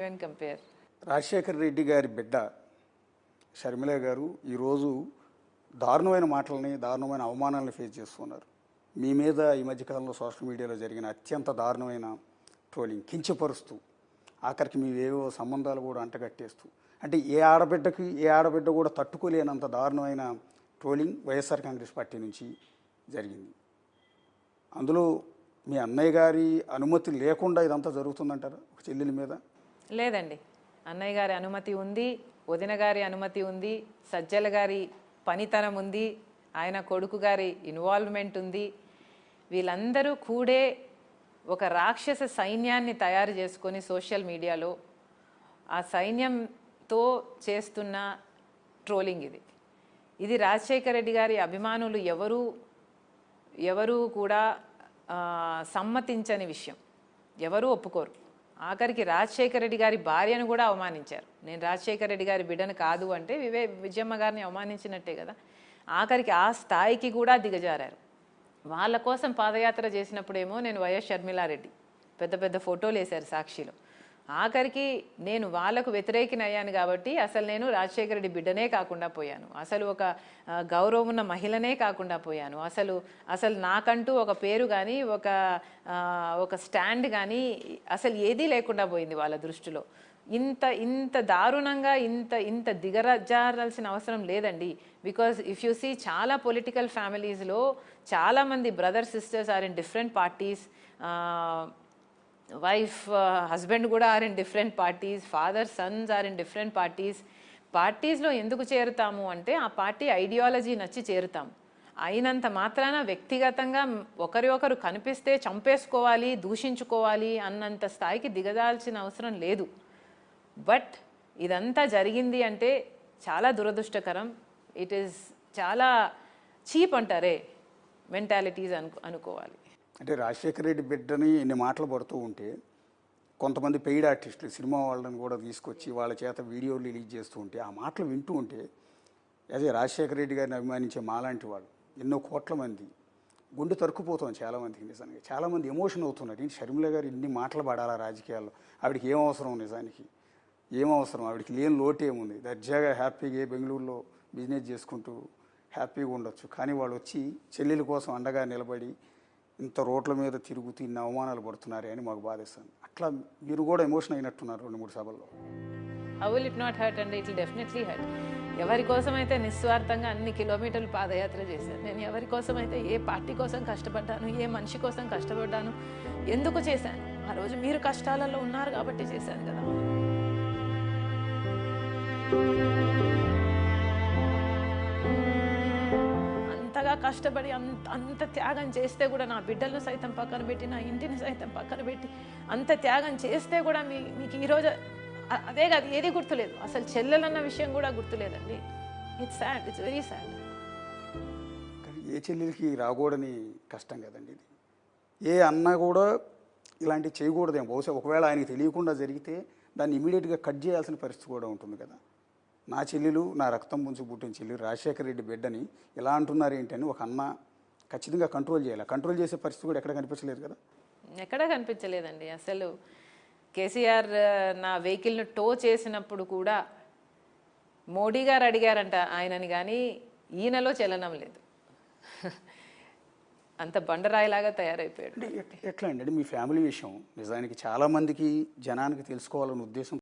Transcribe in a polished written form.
Even compare. Rajasekhar Reddy గారి బిడ్డ షర్మిల గారు ఈరోజు దారుణమైన మాటలని దారుణమైన అవమానాలను ఫేస్ చేస్తున్నారు. మీ మీద ఈ మధ్యకాలంలో సోషల్ మీడియాలో జరిగిన అత్యంత దారుణమైన ట్రోలింగ్ కించపరుస్తూ ఆఖరికి మీవేవో సంబంధాలు కూడా అంటగట్టేస్తూ అంటే ఏ ఆడబిడ్డ కూడా తట్టుకోలేనంత దారుణమైన ట్రోలింగ్ వైఎస్ఆర్ కాంగ్రెస్ పార్టీ నుంచి జరిగింది. అందులో మీ అన్నయ్య గారి అనుమతి లేకుండా ఇదంతా జరుగుతుందంటారా ఒక చెల్లెల మీద? లేదండి, అన్నయ్య గారి అనుమతి ఉంది, వదిన గారి అనుమతి ఉంది, సజ్జల గారి పనితనం ఉంది, ఆయన కొడుకు గారి ఇన్వాల్వ్మెంట్ ఉంది. వీళ్ళందరూ కూడే ఒక రాక్షస సైన్యాన్ని తయారు చేసుకొని సోషల్ మీడియాలో ఆ సైన్యంతో చేస్తున్న ట్రోలింగ్ ఇది రాజశేఖర రెడ్డి గారి అభిమానులు ఎవరు కూడా సమ్మతించని విషయం, ఎవరూ ఒప్పుకోరు. ఆఖరికి రాజశేఖర రెడ్డి గారి భార్యను కూడా అవమానించారు. నేను రాజశేఖర రెడ్డి గారి బిడ్డను కాదు అంటే విజయమ్మ గారిని అవమానించినట్టే కదా. ఆఖరికి ఆ స్థాయికి కూడా దిగజారారు. వాళ్ళ కోసం పాదయాత్ర చేసినప్పుడేమో నేను వైఎస్ షర్మిలారెడ్డి పెద్ద పెద్ద ఫోటోలు వేశారు సాక్షిలో. ఆఖరికి నేను వాళ్ళకు వ్యతిరేకినయ్యాను కాబట్టి అసలు నేను రాజశేఖర రెడ్డి బిడ్డనే కాకుండా పోయాను, అసలు ఒక గౌరవం ఉన్న మహిళనే కాకుండా పోయాను, అసలు నాకంటూ ఒక పేరు కానీ ఒక స్టాండ్ కానీ అసలు ఏదీ లేకుండా పోయింది వాళ్ళ దృష్టిలో. ఇంత దారుణంగా ఇంత దిగజారాల్సిన అవసరం లేదండి. బికాజ్ ఇఫ్ యూ సీ చాలా పొలిటికల్ ఫ్యామిలీస్లో చాలామంది brother sisters are in different parties, wife husband కూడా are in different parties, father sons are in different పార్టీస్లో ఎందుకు చేరుతాము అంటే ఆ పార్టీ ఐడియాలజీ నచ్చి చేరుతాము. అయినంత మాత్రాన వ్యక్తిగతంగా ఒకరు కనిపిస్తే చంపేసుకోవాలి, దూషించుకోవాలి అన్నంత స్థాయికి దిగజాల్సిన అవసరం లేదు. బట్ ఇదంతా జరిగింది అంటే చాలా దురదృష్టకరం. ఇట్ ఈస్ చాలా చీప్ అంటారే మెంటాలిటీస్ అనుకోవాలి. అంటే రాజశేఖర రెడ్డి బిడ్డని ఇన్ని మాటలు పడుతూ ఉంటే కొంతమంది పెయిడ్ ఆర్టిస్టులు సినిమా వాళ్ళని కూడా తీసుకొచ్చి వాళ్ళ చేత వీడియోలు రిలీజ్ చేస్తూ ఉంటే ఆ మాటలు వింటూ ఉంటే అదే రాజశేఖర రెడ్డి గారిని అభిమానించే మాలాంటి వాళ్ళు ఎన్నో కోట్ల మంది గుండె తరుక్కుపోతాం. చాలామందికి నిజానికి చాలామంది ఎమోషన్ అవుతున్నారు. ఏంటి షర్మిల గారు ఇన్ని మాటలు పడాలా రాజకీయాల్లో? ఆవిడకి ఏం అవసరం? నిజానికి ఏం అవసరం? ఆవిడకి లేని లోటు ఏముంది? దర్జాగా హ్యాపీగా బెంగళూరులో బిజినెస్ చేసుకుంటూ హ్యాపీగా ఉండొచ్చు. కానీ వాళ్ళు వచ్చి చెల్లెల కోసం అండగా నిలబడి ఇంత రోడ్ల మీద తిరుగుతూ ఇన్ని అవమానాలు పడుతున్నారే అని మాకు బాధేస్తుంది. అట్లా మీరు కూడా ఎమోషన్ అయినట్టున్నారు 2-3 సభల్లో. How will it not hurt అండి? It will definitely hurt. ఎవరి కోసం అయితే నిస్వార్థంగా అన్ని కిలోమీటర్లు పాదయాత్ర చేశాను, నేను ఎవరి కోసం అయితే ఏ పార్టీ కోసం కష్టపడ్డాను, ఏ మనిషి కోసం కష్టపడ్డాను, ఎందుకు చేశాను? ఆ రోజు మీరు కష్టాలలో ఉన్నారు కాబట్టి చేశాను కదా. అంతగా కష్టపడి అంత త్యాగం చేస్తే కూడా, నా బిడ్డలను సైతం పక్కన పెట్టి, నా ఇంటిని సైతం పక్కన పెట్టి అంత త్యాగం చేస్తే కూడా మీకు ఈరోజు అదే కాదు, ఏది గుర్తులేదు. అసలు చెల్లెలన్న విషయం కూడా గుర్తులేదండి. It's sad, it's very sad. కానీ ఏ చెల్లెలకి రాకూడని కష్టం కదండి ఇది. ఏ అన్న కూడా ఇలాంటివి చేయకూడదేమో. బహుశా ఒకవేళ ఆయనకి తెలియకుండా జరిగితే దాన్ని ఇమీడియట్గా కట్ చేయాల్సిన పరిస్థితి కూడా ఉంటుంది కదా. నా చెల్లెలు, నా రక్తం ముంచు పుట్టిన చెల్లెలు రాజశేఖర రెడ్డి బిడ్డని ఇలా అంటున్నారు ఏంటని ఒక అన్న ఖచ్చితంగా కంట్రోల్ చేయాలి. కంట్రోల్ చేసే పరిస్థితి కూడా ఎక్కడ కనిపించలేదు కదా. ఎక్కడా కనిపించలేదండి. అసలు కేసీఆర్ నా వెహికల్ను టో చేసినప్పుడు కూడా మోడీ గారు అడిగారంట ఆయనని, కానీ ఈయనలో చలనం లేదు. అంత బండరాయిలాగా తయారైపోయాడు. ఎట్లా అండి? మీ ఫ్యామిలీ విషయం నిజానికి చాలామందికి జనానికి తెలుసుకోవాలనే ఉద్దేశం